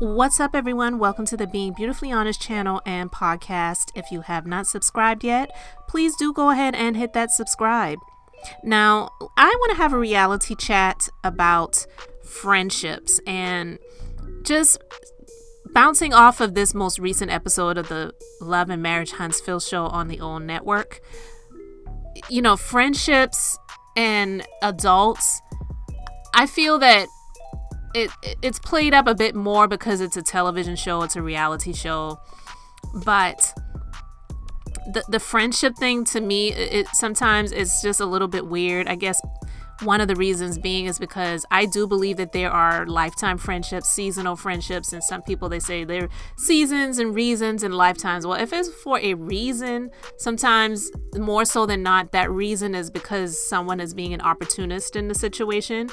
What's up, everyone? Welcome to the Being Beautifully Honest channel and podcast. If you have not subscribed yet, please do go ahead and hit that subscribe. Now, I want to have a reality chat about friendships and just bouncing off of this most recent episode of the Love and Marriage Huntsville show on the OWN network. You know, friendships and adults, I feel that it's played up a bit more because it's a television show, it's a reality show. But the friendship thing, to me, it sometimes it's just a little bit weird. I guess one of the reasons being is because I do believe that there are lifetime friendships, seasonal friendships, and some people, they say they're seasons and reasons and lifetimes. Well, if it's for a reason, sometimes more so than not, that reason is because someone is being an opportunist in the situation.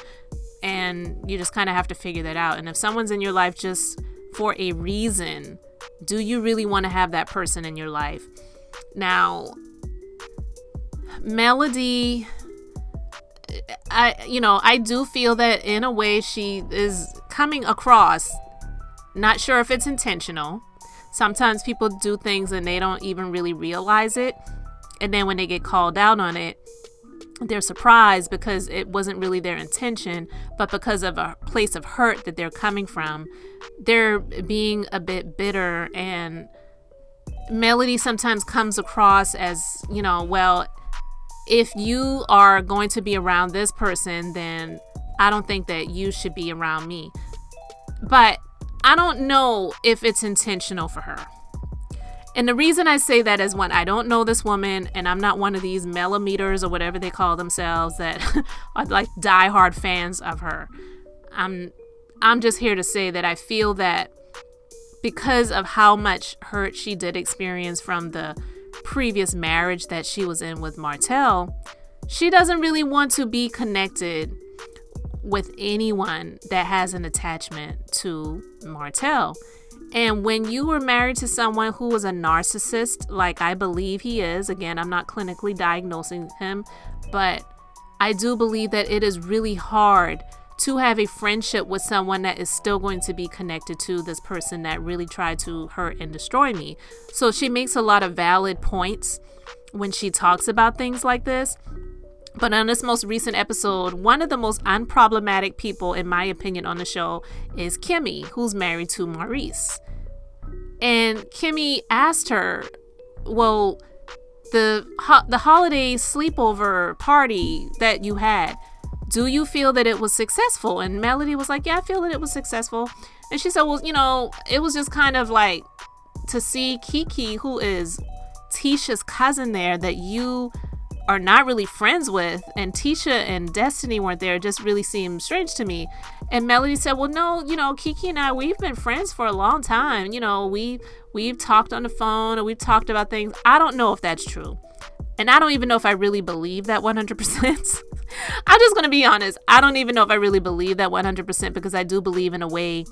And you just kind of have to figure that out. And if someone's in your life just for a reason, do you really want to have that person in your life? Now, Melody, I do feel that in a way she is coming across, not sure if it's intentional. Sometimes people do things and they don't even really realize it. And then when they get called out on it, they're surprised because it wasn't really their intention, but because of a place of hurt that they're coming from, they're being a bit bitter. And Melody sometimes comes across as, well, if you are going to be around this person, then I don't think that you should be around me. But I don't know if it's intentional for her. And the reason I say that is, one, I don't know this woman, and I'm not one of these millimeters or whatever they call themselves that are like diehard fans of her. I'm just here to say that I feel that because of how much hurt she did experience from the previous marriage that she was in with Martell, she doesn't really want to be connected with anyone that has an attachment to Martell. And when you were married to someone who was a narcissist, like I believe he is, again, I'm not clinically diagnosing him, but I do believe that it is really hard to have a friendship with someone that is still going to be connected to this person that really tried to hurt and destroy me. So she makes a lot of valid points when she talks about things like this. But on this most recent episode, one of the most unproblematic people, in my opinion, on the show is Kimmy, who's married to Maurice. And Kimmy asked her, well, the holiday sleepover party that you had, do you feel that it was successful? And Melody was like, yeah, I feel that it was successful. And she said, well, it was just kind of like to see Kiki, who is Tisha's cousin there, that you are not really friends with, and Tisha and Destiny weren't there, it just really seemed strange to me. And Melody said, well, no, Kiki and I, we've been friends for a long time. We've talked on the phone, and we've talked about things. I don't know if that's true. And I don't even know if I really believe that 100%. I'm just going to be honest. I don't even know if I really believe that 100%, because I do believe in a way,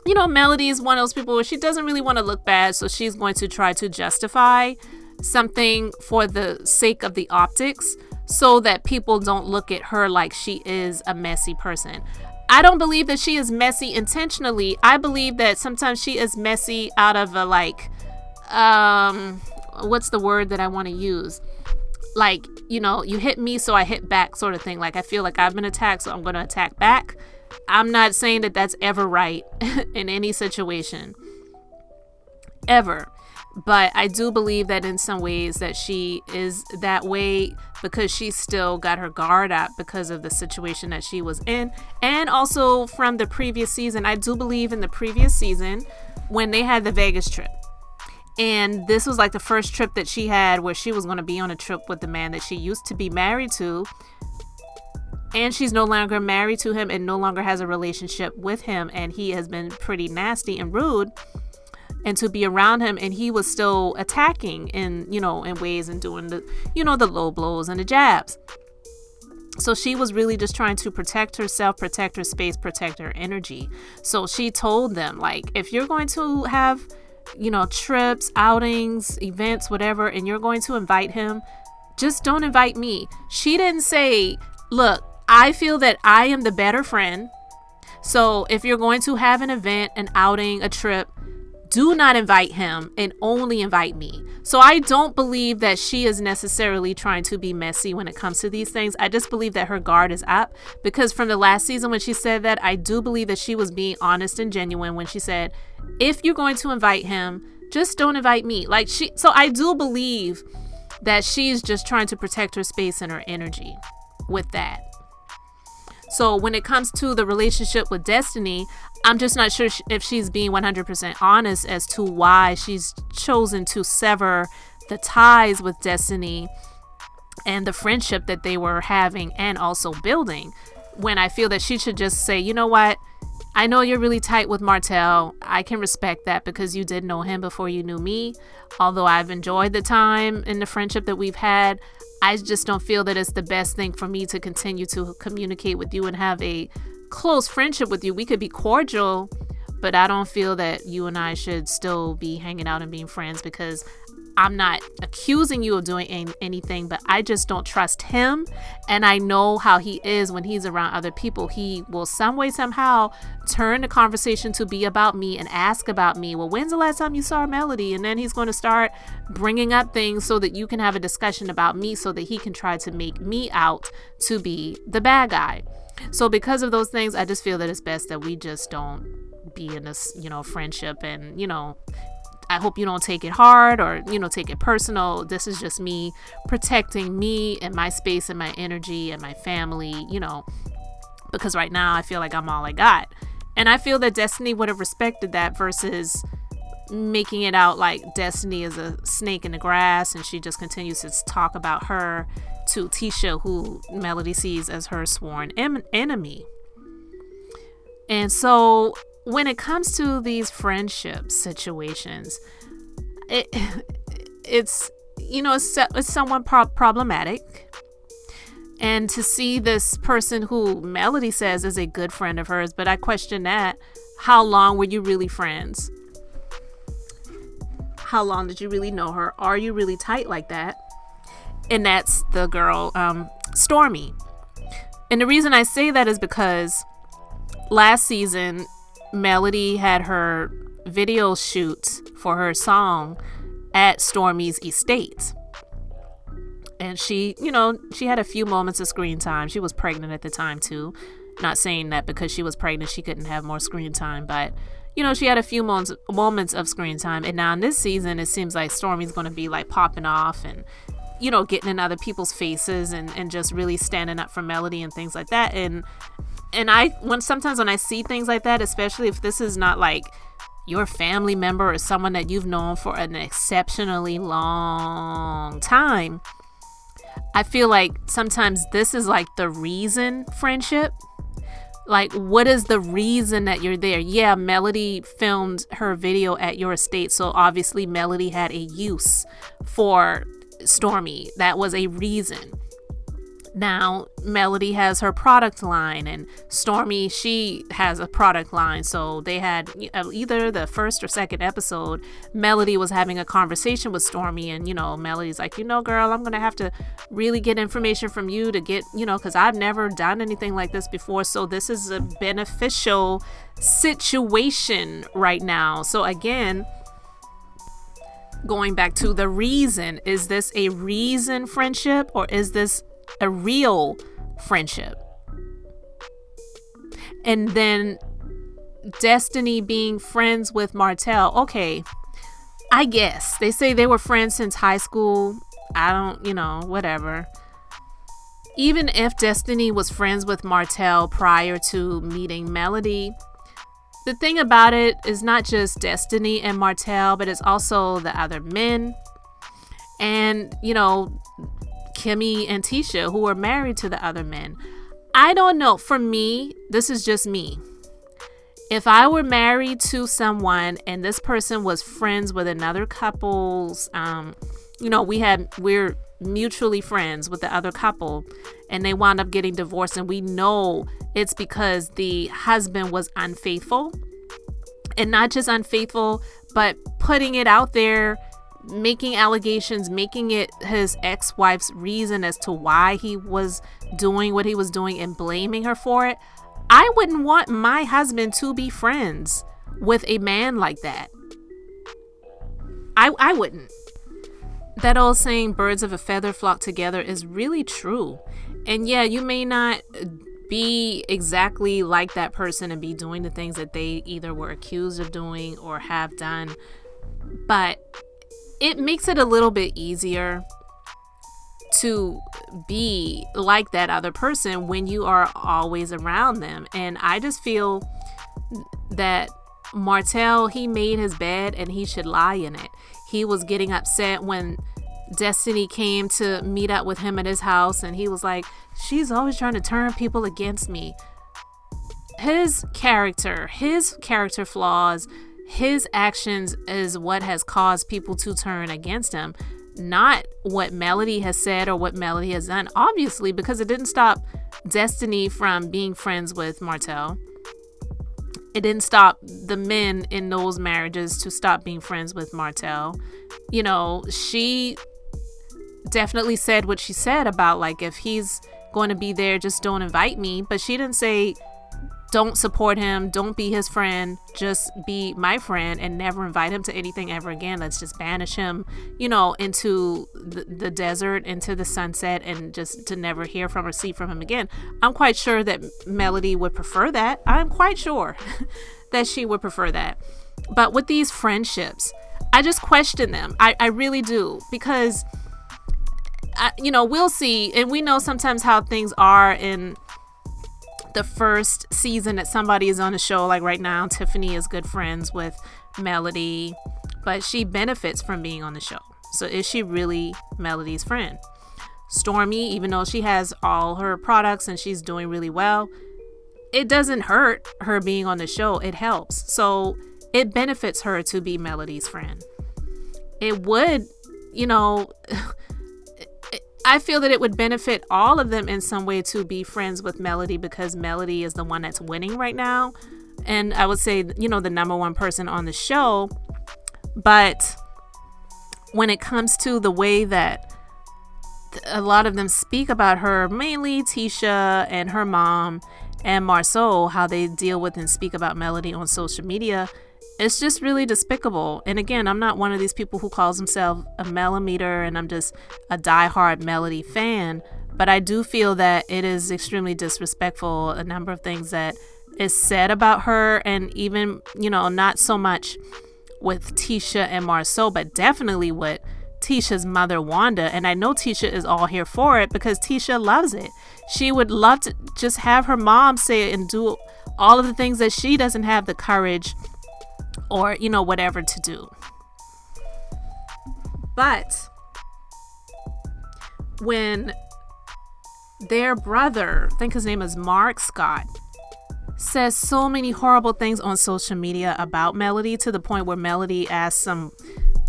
Melody is one of those people where she doesn't really want to look bad. So she's going to try to justify something for the sake of the optics so that people don't look at her like she is a messy person. I don't believe that she is messy intentionally. I believe that sometimes she is messy out of a what's the word that I want to use? Like, you hit me, so I hit back sort of thing. Like, I feel like I've been attacked, so I'm going to attack back. I'm not saying that that's ever right in any situation, ever. But I do believe that in some ways that she is that way because she still got her guard up because of the situation that she was in. And also from the previous season, I do believe in the previous season when they had the Vegas trip. And this was like the first trip that she had where she was going to be on a trip with the man that she used to be married to. And she's no longer married to him and no longer has a relationship with him. And he has been pretty nasty and rude. And to be around him, and he was still attacking in ways and doing the low blows and the jabs. So she was really just trying to protect herself, protect her space, protect her energy. So she told them, like, if you're going to have, trips, outings, events, whatever, and you're going to invite him, just don't invite me. She didn't say, look, I feel that I am the better friend. So if you're going to have an event, an outing, a trip, do not invite him and only invite me. So I don't believe that she is necessarily trying to be messy when it comes to these things. I just believe that her guard is up, because from the last season when she said that, I do believe that she was being honest and genuine when she said, if you're going to invite him, just don't invite me. So I do believe that she's just trying to protect her space and her energy with that. So when it comes to the relationship with Destiny, I'm just not sure if she's being 100% honest as to why she's chosen to sever the ties with Destiny and the friendship that they were having and also building, when I feel that she should just say, you know what? I know you're really tight with Martell. I can respect that because you did know him before you knew me. Although I've enjoyed the time and the friendship that we've had, I just don't feel that it's the best thing for me to continue to communicate with you and have a close friendship with you. We could be cordial, but I don't feel that you and I should still be hanging out and being friends, because I'm not accusing you of doing anything, but I just don't trust him. And I know how he is when he's around other people. He will some way, somehow turn the conversation to be about me and ask about me. Well, when's the last time you saw Melody? And then he's going to start bringing up things so that you can have a discussion about me, so that he can try to make me out to be the bad guy. So because of those things, I just feel that it's best that we just don't be in this, friendship. And, I hope you don't take it hard or, take it personal. This is just me protecting me and my space and my energy and my family, because right now I feel like I'm all I got. And I feel that Destiny would have respected that versus making it out like Destiny is a snake in the grass and she just continues to talk about her to Tisha, who Melody sees as her sworn enemy. And so when it comes to these friendship situations, it's somewhat problematic. And to see this person who Melody says is a good friend of hers, but I question that. How long were you really friends? How long did you really know her? Are you really tight like that? And that's the girl, Stormy. And the reason I say that is because last season, Melody had her video shoot for her song at Stormy's estate. And she had a few moments of screen time. She was pregnant at the time too. Not saying that because she was pregnant, she couldn't have more screen time, but she had a few moments of screen time. And now in this season, it seems like Stormy's going to be like popping off and, getting in other people's faces and just really standing up for Melody and things like that. And sometimes when I see things like that, especially if this is not like your family member or someone that you've known for an exceptionally long time, I feel like sometimes this is like the reason friendship. Like, what is the reason that you're there? Yeah, Melody filmed her video at your estate, so obviously Melody had a use for Stormy. That was a reason. Now, Melody has her product line, and Stormy, she has a product line. So they had either the first or second episode, Melody was having a conversation with Stormy, and, Melody's like, girl, I'm going to have to really get information from you to get, because I've never done anything like this before. So this is a beneficial situation right now. So again, going back to the reason, is this a reason friendship or is this a real friendship? And then Destiny being friends with Martell. Okay, I guess they say they were friends since high school. I don't, whatever. Even if Destiny was friends with Martell prior to meeting Melody, the thing about it is not just Destiny and Martell, but it's also the other men. And, Kimmy and Tisha, who are married to the other men. I don't know. For me, this is just me. If I were married to someone and this person was friends with another couple's, we're mutually friends with the other couple, and they wound up getting divorced, and we know it's because the husband was unfaithful, and not just unfaithful, but putting it out there, making allegations, making it his ex-wife's reason as to why he was doing what he was doing and blaming her for it. I wouldn't want my husband to be friends with a man like that. I wouldn't. That old saying, birds of a feather flock together, is really true. And yeah, you may not be exactly like that person and be doing the things that they either were accused of doing or have done, but it makes it a little bit easier to be like that other person when you are always around them. And I just feel that Martell, he made his bed and he should lie in it. He was getting upset when Destiny came to meet up with him at his house, and he was like, she's always trying to turn people against me. His character flaws, his actions is what has caused people to turn against him, not what Melody has said or what Melody has done, obviously, because it didn't stop Destiny from being friends with Martell. It didn't stop the men in those marriages to stop being friends with Martell. You know, she definitely said what she said about, like, if he's going to be there, just don't invite me. But she didn't say don't support him, don't be his friend, just be my friend and never invite him to anything ever again. Let's just banish him, you know, into the desert, into the sunset, and just to never hear from or see from him again. I'm quite sure that Melody would prefer that. I'm quite sure that she would prefer that. But with these friendships, I just question them. I really do, because, you know, we'll see. And we know sometimes how things are in the first season that somebody is on a show. Like right now, Tiffany is good friends with Melody, but she benefits from being on the show. So is she really Melody's friend? Stormy, even though she has all her products and she's doing really well, it doesn't hurt her being on the show. It helps. So it benefits her to be Melody's friend. It would, you know, I feel that it would benefit all of them in some way to be friends with Melody, because Melody is the one that's winning right now. And I would say, you know, the number one person on the show. But when it comes to the way that a lot of them speak about her, mainly Tisha and her mom and Marceau, how they deal with and speak about Melody on social media, it's just really despicable. And again, I'm not one of these people who calls himself a Melometer and I'm just a diehard Melody fan, but I do feel that it is extremely disrespectful, a number of things that is said about her, and even, you know, not so much with Tisha and Marceau, but definitely with Tisha's mother, Wanda. And I know Tisha is all here for it because Tisha loves it. She would love to just have her mom say it and do all of the things that she doesn't have the courage or, you know, whatever to do. But when their brother, I think his name is Mark Scott, says so many horrible things on social media about Melody, to the point where Melody asked some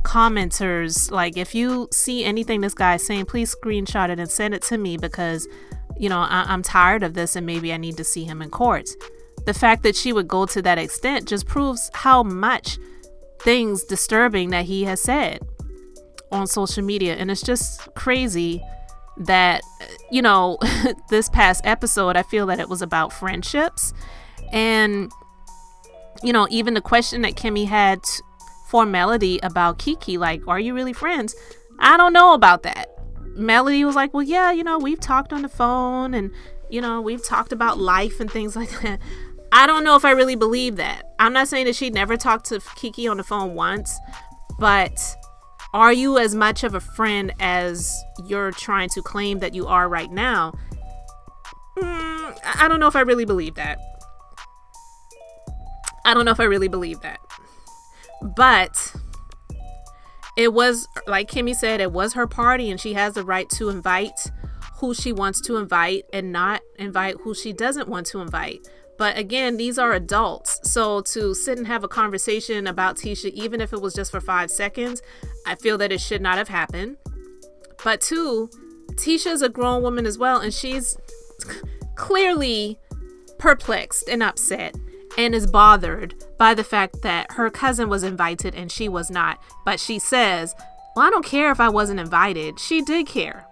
commenters, like, if you see anything this guy is saying, please screenshot it and send it to me, because, you know, I'm tired of this and maybe I need to see him in court. The fact that she would go to that extent just proves how much things disturbing that he has said on social media. And it's just crazy that, you know, this past episode, I feel that it was about friendships. And, you know, even the question that Kimmy had for Melody about Kiki, like, are you really friends? I don't know about that. Melody was like, well, yeah, you know, we've talked on the phone and, you know, we've talked about life and things like that. I don't know if I really believe that. I'm not saying that she never talked to Kiki on the phone once, but are you as much of a friend as you're trying to claim that you are right now? I don't know if I really believe that. But it was, like Kimmy said, it was her party and she has the right to invite who she wants to invite and not invite who she doesn't want to invite. But again, these are adults. So to sit and have a conversation about Tisha, even if it was just for 5 seconds, I feel that it should not have happened. But two, Tisha's a grown woman as well, and she's clearly perplexed and upset and is bothered by the fact that her cousin was invited and she was not. But she says, well, I don't care if I wasn't invited. She did care.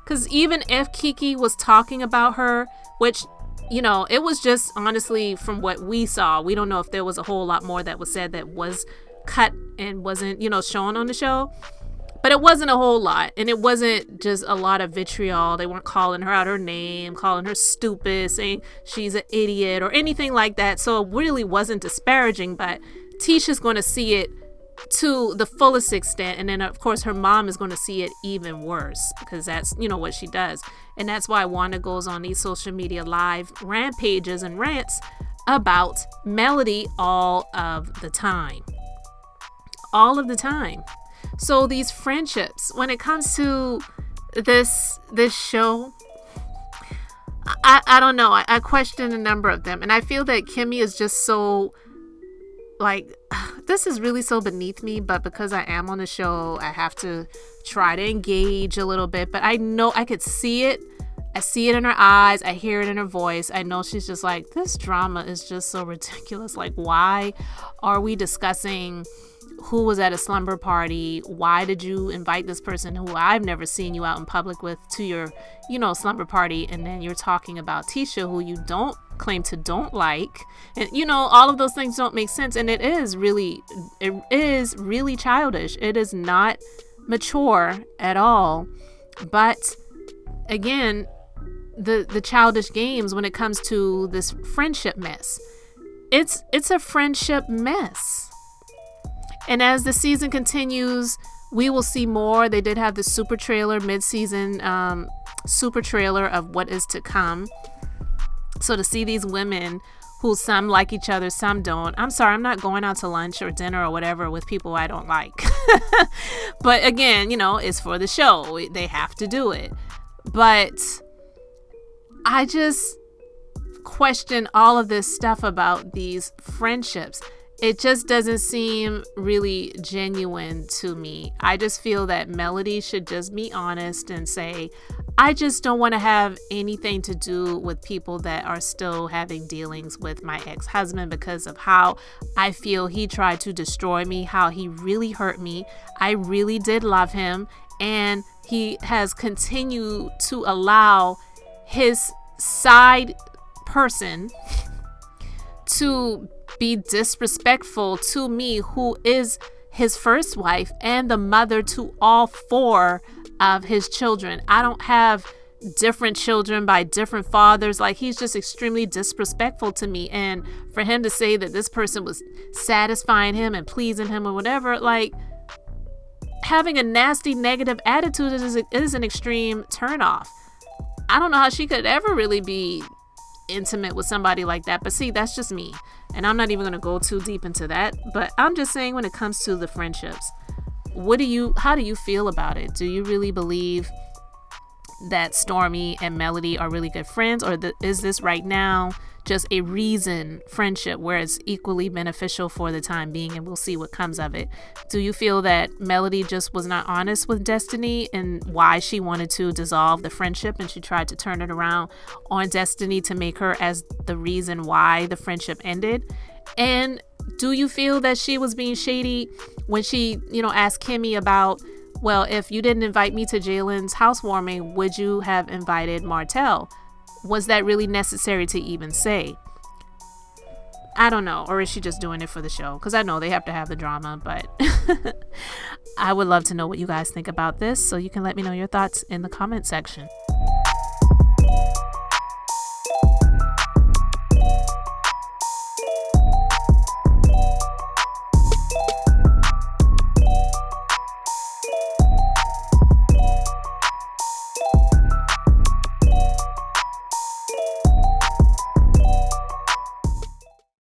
Because even if Kiki was talking about her, which you know, it was just honestly from what we saw. We don't know if there was a whole lot more that was said that was cut and wasn't, you know, shown on the show. But it wasn't a whole lot. And it wasn't just a lot of vitriol. They weren't calling her out her name, calling her stupid, saying she's an idiot or anything like that. So it really wasn't disparaging. But Tisha's going to see it to the fullest extent. And then, of course, her mom is going to see it even worse because that's, you know, what she does. And that's why Wanda goes on these social media live rampages and rants about Melody all of the time. All of the time. So these friendships, when it comes to this show, I don't know. I question a number of them. And I feel that Kimmy is just so, like, this is really so beneath me. But because I am on the show, I have to try to engage a little bit. But I know I could see it. I see it in her eyes. I hear it in her voice. I know she's just like, this drama is just so ridiculous. Like, why are we discussing who was at a slumber party? Why did you invite this person who I've never seen you out in public with to your, you know, slumber party? And then you're talking about Tisha, who you claim to don't like. And, you know, all of those things don't make sense. And it is really childish. It is not mature at all. But again, the childish games when it comes to this friendship mess. It's a friendship mess. And as the season continues, we will see more. They did have the super trailer, mid-season super trailer of what is to come. So to see these women who some like each other, some don't. I'm sorry, I'm not going out to lunch or dinner or whatever with people I don't like. But again, you know, it's for the show. They have to do it. But I just question all of this stuff about these friendships. It just doesn't seem really genuine to me. I just feel that Melody should just be honest and say, I just don't want to have anything to do with people that are still having dealings with my ex-husband because of how I feel he tried to destroy me, how he really hurt me. I really did love him, and he has continued to allow his side person to be disrespectful to me, who is his first wife and the mother to all 4 of his children. I don't have different children by different fathers. Like, he's just extremely disrespectful to me. And for him to say that this person was satisfying him and pleasing him or whatever, like, having a nasty negative attitude is an extreme turnoff. I don't know how she could ever really be intimate with somebody like that. But see, that's just me. And I'm not even going to go too deep into that. But I'm just saying, when it comes to the friendships, how do you feel about it? Do you really believe that Stormy and Melody are really good friends? Or is this right now just a reason friendship where it's equally beneficial for the time being, and we'll see what comes of it? Do you feel that Melody just was not honest with Destiny and why she wanted to dissolve the friendship, and she tried to turn it around on Destiny to make her as the reason why the friendship ended? And do you feel that she was being shady when she, you know, asked Kimmy about, well, if you didn't invite me to Jalen's housewarming, would you have invited Martell? Was that really necessary to even say? I don't know. Or is she just doing it for the show? Because I know they have to have the drama, but I would love to know what you guys think about this. So you can let me know your thoughts in the comment section.